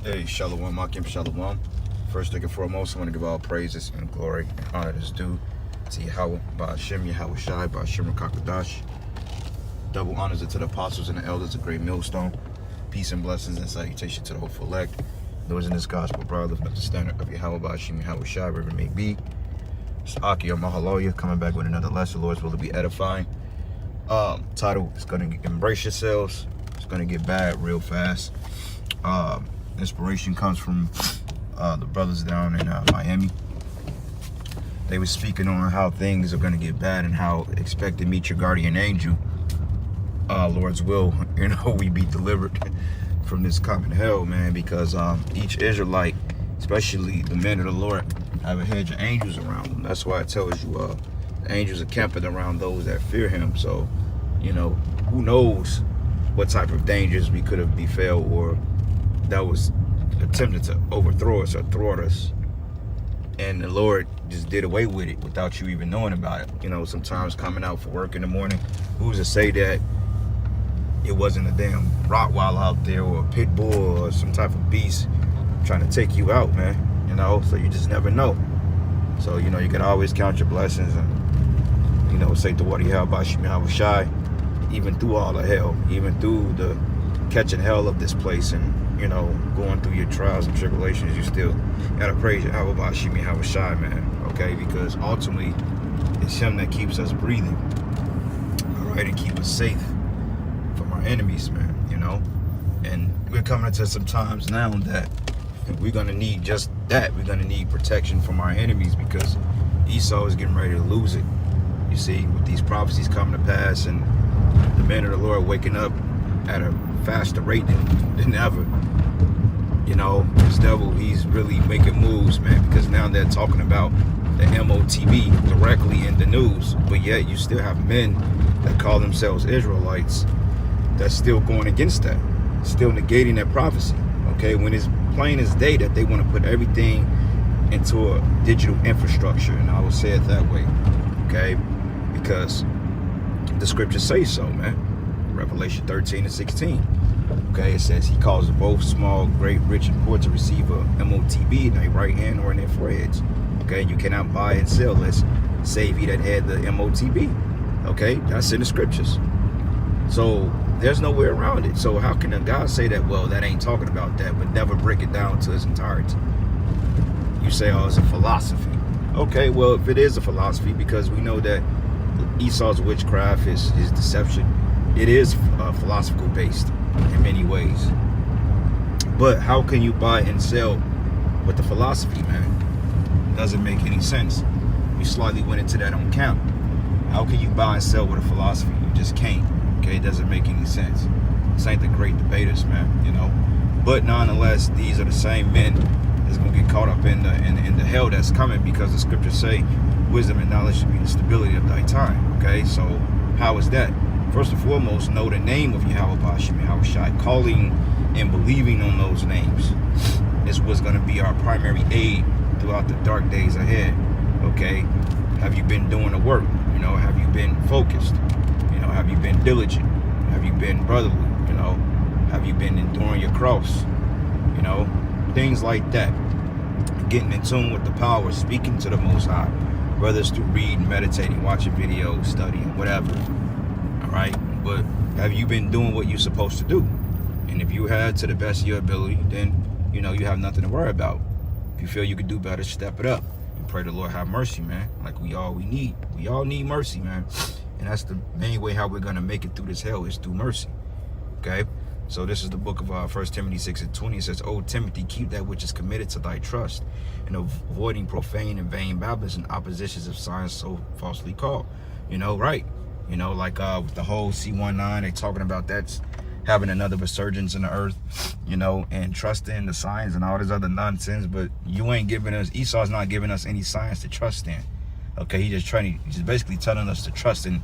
Hey, Shalom, ahchyam, Shalom. First and foremost, I want to give all praises and glory and honor that's due to Yahweh, ahchyam, Yahweh Shai, ahchyam, Kakadash. Double honors to the apostles and the elders, a great millstone. Peace and blessings and salutation to the hopeful elect. Those in this gospel, brother, lift up the standard of Yahweh, ahchyam, Yahweh Shai, wherever it may be. It's ahchyam, Mahaloya, coming back with another lesson. Lord's will to be edifying. Title is going to embrace yourselves. It's going to get bad real fast. Inspiration comes from the brothers down in Miami. They were speaking on how things are going to get bad and how expect to meet your guardian angel. Lord's will, we be delivered from this common hell, man, because each Israelite, especially the men of the Lord, have a hedge of angels around them. That's why it tells you the angels are camping around those that fear him. So, who knows what type of dangers we could have befell or that was attempted to overthrow us or thwart us, and the Lord just did away with it without you even knowing about it. Sometimes coming out for work in the morning, who's to say that it wasn't a damn Rottweiler out there or a pit bull or some type of beast trying to take you out, man? So you just never know. So you can always count your blessings and say to what he held by Shemai Shai, even through all the hell, even through the catching hell of this place, and going through your trials and tribulations, you still gotta praise Yahweh by Shemai Shai, man. Okay, because ultimately it's him that keeps us breathing, all right, and keep us safe from our enemies, man. And we're coming into some times now that we're gonna need just that. We're gonna need protection from our enemies because Esau is getting ready to lose it. You see, with these prophecies coming to pass and the men of the Lord waking up at a faster rate than ever. This devil, he's really making moves, man, because now they're talking about the MOTB directly in the news, but yet you still have men that call themselves Israelites that's still going against that, still negating that prophecy, okay, when it's plain as day that they want to put everything into a digital infrastructure, and I will say it that way, okay, because the scriptures say so, man. Revelation 13 and 16. Okay, it says he causes both small, great, rich, and poor to receive a MOTB in their right hand or in their foreheads. Okay, you cannot buy and sell this save he that had the MOTB. Okay, that's in the scriptures. So there's no way around it. So how can a God say that, well, that ain't talking about that, but never break it down to its entirety? You say, oh, it's a philosophy. Okay, well, if it is a philosophy, because we know that Esau's witchcraft, his deception, it is philosophical based in many ways. But how can you buy and sell with the philosophy, man? It doesn't make any sense. We slightly went into that on camp. How can you buy and sell with a philosophy? You just can't. Okay, it doesn't make any sense. This ain't the great debaters, man. But nonetheless, these are the same men that's gonna get caught up in the hell that's coming, because the scriptures say wisdom and knowledge should be the stability of thy time. Okay, so how is that? First and foremost, know the name of Yahweh Bashim, Yahweh Shai. Calling and believing on those names is what's going to be our primary aid throughout the dark days ahead. Okay, have you been doing the work? Have you been focused? Have you been diligent? Have you been brotherly? Have you been enduring your cross? Things like that. Getting in tune with the power, speaking to the Most High, whether it's through reading, meditating, watching videos, studying, whatever. All right, but have you been doing what you're supposed to do? And if you have, to the best of your ability, then you have nothing to worry about. If you feel you could do better, step it up and pray the Lord have mercy, man. Like we all need mercy, man. And that's the main way how we're gonna make it through this hell, is through mercy. Okay, so this is the book of 1 Timothy 6 and 20. It says, "O Timothy, keep that which is committed to thy trust, and avoiding profane and vain babblings and oppositions of science so falsely called." Right? Like with the whole C19, they talking about that's having another resurgence in the earth, and trusting the science and all this other nonsense. But you ain't giving us, Esau's not giving us any science to trust in. Okay, he's just basically telling us to trust in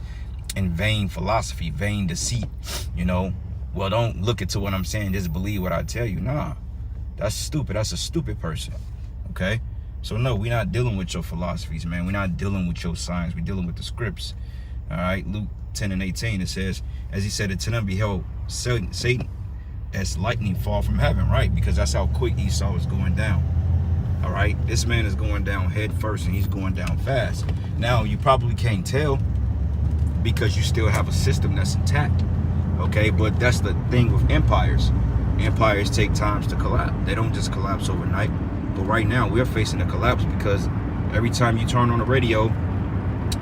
vain philosophy, vain deceit. Well, don't look into what I'm saying, just believe what I tell you. Nah, that's stupid. That's a stupid person. Okay, so no, we're not dealing with your philosophies, man. We're not dealing with your science. We're dealing with the scripts. All right, Luke 10 and 18, it says, as he said it to them, behold, Satan as lightning fall from heaven, right? Because that's how quick Esau is going down. All right, this man is going down head first, and he's going down fast. Now, you probably can't tell because you still have a system that's intact, okay? But that's the thing with empires. Empires take times to collapse. They don't just collapse overnight. But right now, we're facing a collapse because every time you turn on the radio,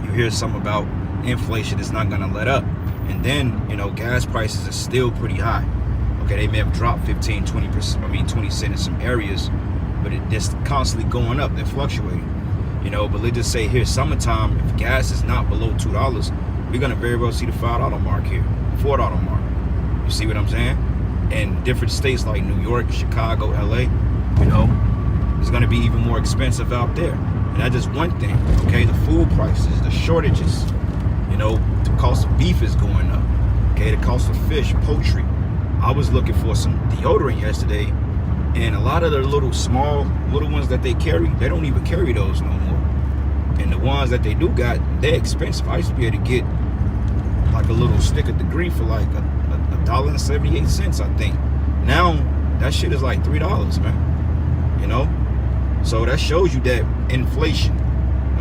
you hear something about inflation is not going to let up. And then, you know, gas prices are still pretty high. Okay, they may have dropped 15, 20%, 20 cents in some areas, but it's just constantly going up. They're fluctuating, you know. But let's just say here, summertime, if gas is not below $2, we're going to very well see the $5 mark here, $4 mark. You see what I'm saying? And different states like New York, Chicago, LA, you know, it's going to be even more expensive out there. And that's just one thing, okay? The food prices, the shortages, you know, the cost of beef is going up, okay? The cost of fish, poultry. I was looking for some deodorant yesterday, and a lot of the little ones that they carry, they don't even carry those no more. And the ones that they do got, they're expensive. I used to be able to get like a little stick of degree for like $1.78, I think. Now that shit is like $3, man. You know? So that shows you that inflation,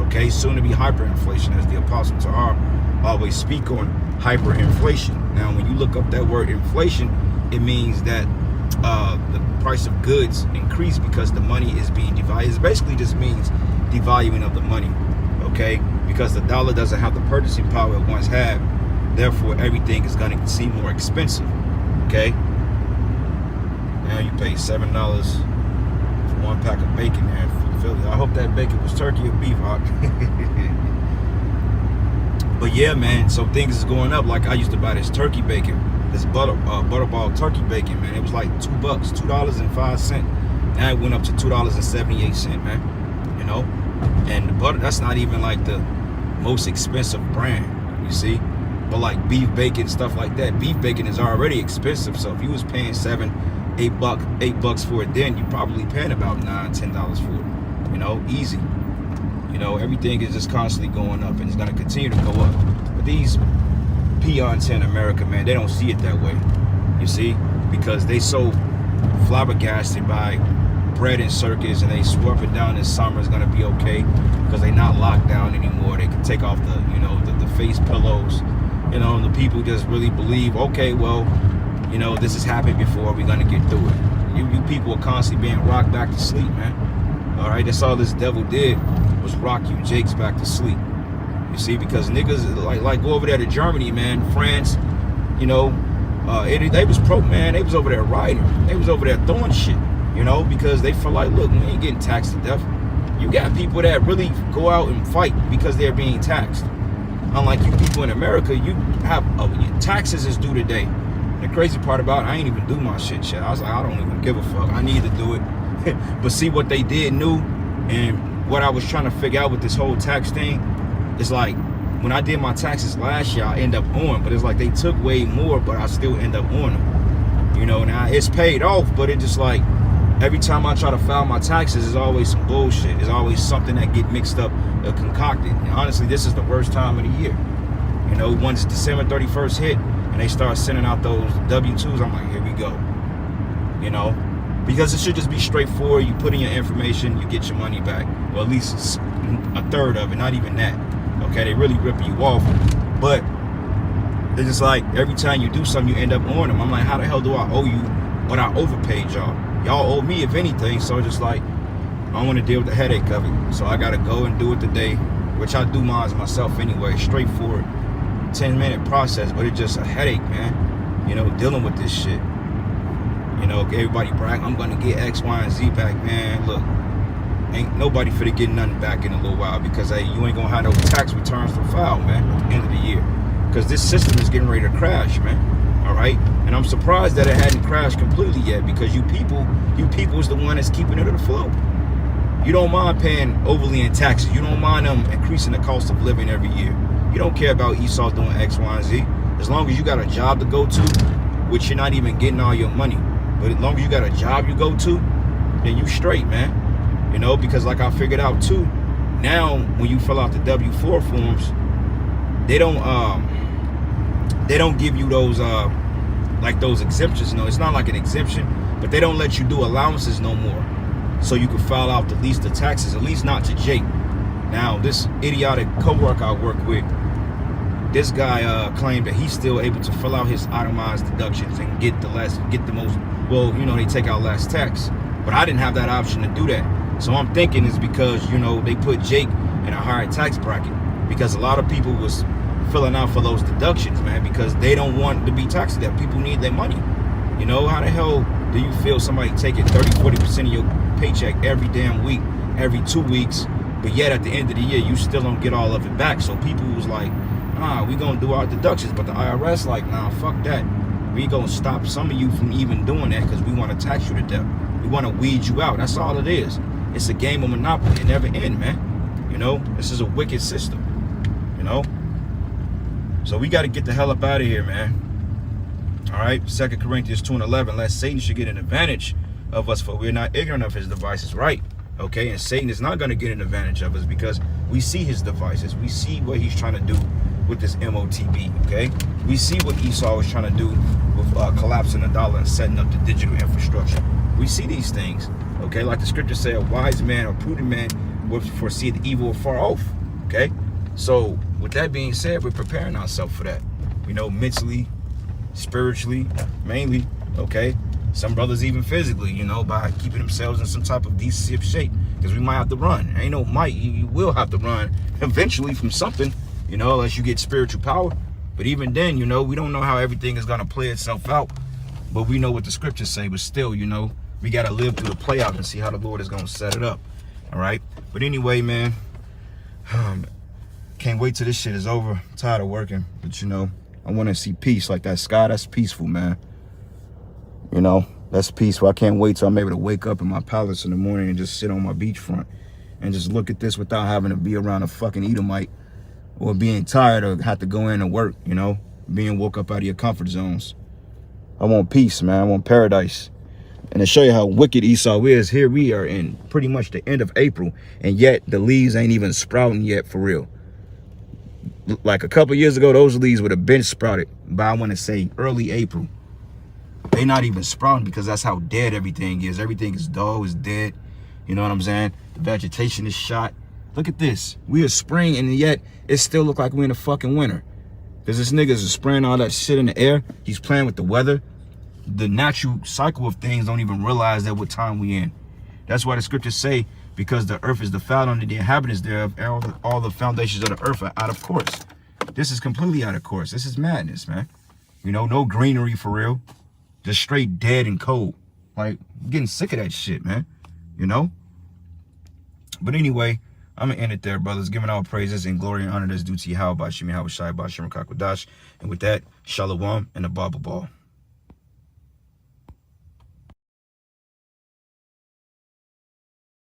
okay, soon to be hyperinflation, as the Apostle Tahar always speak on hyperinflation. Now, when you look up that word inflation, it means that the price of goods increase because the money is being devalued. It basically just means devaluing of the money, okay? Because the dollar doesn't have the purchasing power it once had. Therefore, everything is going to seem more expensive, okay? Now you pay $7 for one pack of bacon there in Philly. I hope that bacon was turkey or beef. But yeah, man, so things is going up. Like I used to buy this turkey bacon, this butterball turkey bacon, man. It was like $2, $2.05. Now it went up to $2.78, man. You know, and the butter, that's not even like the most expensive brand, you see. But like beef bacon, stuff like that, beef bacon is already expensive. So if you was paying $8 for it, then you probably paying about $9, $10 for it. You know, easy. You know, everything is just constantly going up, and it's going to continue to go up. But these peons in America, man, they don't see it that way. You see? Because they so flabbergasted by bread and circus, and they swear up and down this summer is going to be okay because they're not locked down anymore. They can take off the, you know, the face pillows. You know, and the people just really believe, okay, well, you know, this has happened before. We're going to get through it. You people are constantly being rocked back to sleep, man. All right? That's all this devil did, was rock you jakes back to sleep. You see, because niggas like go over there to Germany, man, France, you know, they was pro, man. They was over there rioting. They was over there throwing shit, you know, because they feel like, look, we ain't getting taxed to death. You got people that really go out and fight because they're being taxed. Unlike you people in America, you have your taxes is due today. The crazy part about it, I ain't even do my shit. I was like, I don't even give a fuck. I need to do it. But see what they did new, and what I was trying to figure out with this whole tax thing, it's like when I did my taxes last year, I end up on, but it's like they took way more, but I still end up on them. You know, now it's paid off, but it just like every time I try to file my taxes, there's always some bullshit. There's always something that get mixed up or concocted. And honestly, this is the worst time of the year. You know, once December 31st hit and they start sending out those W-2s, I'm like, here we go. You know, because it should just be straightforward. You put in your information, you get your money back. Well, at least a third of it, not even that. Okay, they really ripping you off. But it's just like every time you do something, you end up on them. I'm like, how the hell do I owe you? But I overpaid y'all. Y'all owe me, if anything. So it's just like, I don't want to deal with the headache of it. So I got to go and do it today, which I do mine myself anyway. Straightforward, 10-minute process, but it's just a headache, man. You know, dealing with this shit. You know, everybody brag, I'm going to get X, Y, and Z back, man. Look, ain't nobody finna get nothing back in a little while because, hey, you ain't going to have no tax returns to file, man, at the end of the year. Because this system is getting ready to crash, man. All right? And I'm surprised that it hadn't crashed completely yet because you people is the one that's keeping it afloat. You don't mind paying overly in taxes. You don't mind them increasing the cost of living every year. You don't care about Esau doing X, Y, and Z. As long as you got a job to go to, which you're not even getting all your money. But as long as you got a job you go to, then you straight, man. You know, because like I figured out too, now when you fill out the W-4 forms, they don't give you those like those exemptions. It's not like an exemption, but they don't let you do allowances no more. So you can file out the least the taxes, at least not to Jake. Now, this idiotic co-worker I work with, this guy claimed that he's still able to fill out his itemized deductions and get the most, well, they take out less tax. But I didn't have that option to do that. So I'm thinking it's because, they put Jake in a higher tax bracket, because a lot of people was filling out for those deductions, man, because they don't want to be taxed. That people need their money. How the hell do you feel somebody taking 30-40% of your paycheck every damn week, every 2 weeks, but yet at the end of the year you still don't get all of it back? So people was like, we gonna do our deductions, but the IRS like, nah, fuck that. We gonna stop some of you from even doing that because we want to tax you to death. We want to weed you out. That's all it is. It's a game of Monopoly. It never ends, man. This is a wicked system. So we got to get the hell up out of here, man. All right, 2 Corinthians 2:11, lest Satan should get an advantage of us, for we're not ignorant of his devices, right? Okay, and Satan is not going to get an advantage of us because we see his devices. We see what he's trying to do with this MOTB, okay? We see what Esau was trying to do with collapsing the dollar and setting up the digital infrastructure. We see these things, okay? Like the scripture said, a wise man or prudent man will foresee the evil afar off, okay? So with that being said, we're preparing ourselves for that. Mentally, spiritually, mainly, okay? Some brothers even physically, by keeping themselves in some type of decent shape, because we might have to run. Ain't no might, you will have to run eventually from something, unless you get spiritual power. But even then, we don't know how everything is going to play itself out, but we know what the scriptures say. But still, we got to live through the play out and see how the Lord is going to set it up. All right. But anyway, man, can't wait till this shit is over. I'm tired of working, but I want to see peace. Like that sky, that's peaceful, man. That's peaceful. I can't wait till I'm able to wake up in my palace in the morning and just sit on my beachfront and just look at this without having to be around a fucking Edomite or being tired or have to go in and work, being woke up out of your comfort zones. I want peace, man. I want paradise. And to show you how wicked Esau is, here we are in pretty much the end of April, and yet the leaves ain't even sprouting yet for real. Like a couple years ago, those leaves would have been sprouted by, I want to say, early April. They not even sprouting because that's how dead everything is. Everything is dull, is dead. You know what I'm saying? The vegetation is shot. Look at this. We are spring, and yet it still look like we're in a fucking winter. Because this niggas is spraying all that shit in the air. He's playing with the weather. The natural cycle of things don't even realize that what time we in. That's why the scriptures say, because the earth is defiled under the inhabitants thereof, all the foundations of the earth are out of course. This is completely out of course. This is madness, man. No greenery for real. Just straight dead and cold. Like, I'm getting sick of that shit, man. But anyway, I'm going to end it there, brothers. Giving all praises and glory and honor that's due to Yahweh, ahchyam, ahchyam, ahchyam, ahchyam. And with that, shalom and a Bible ball.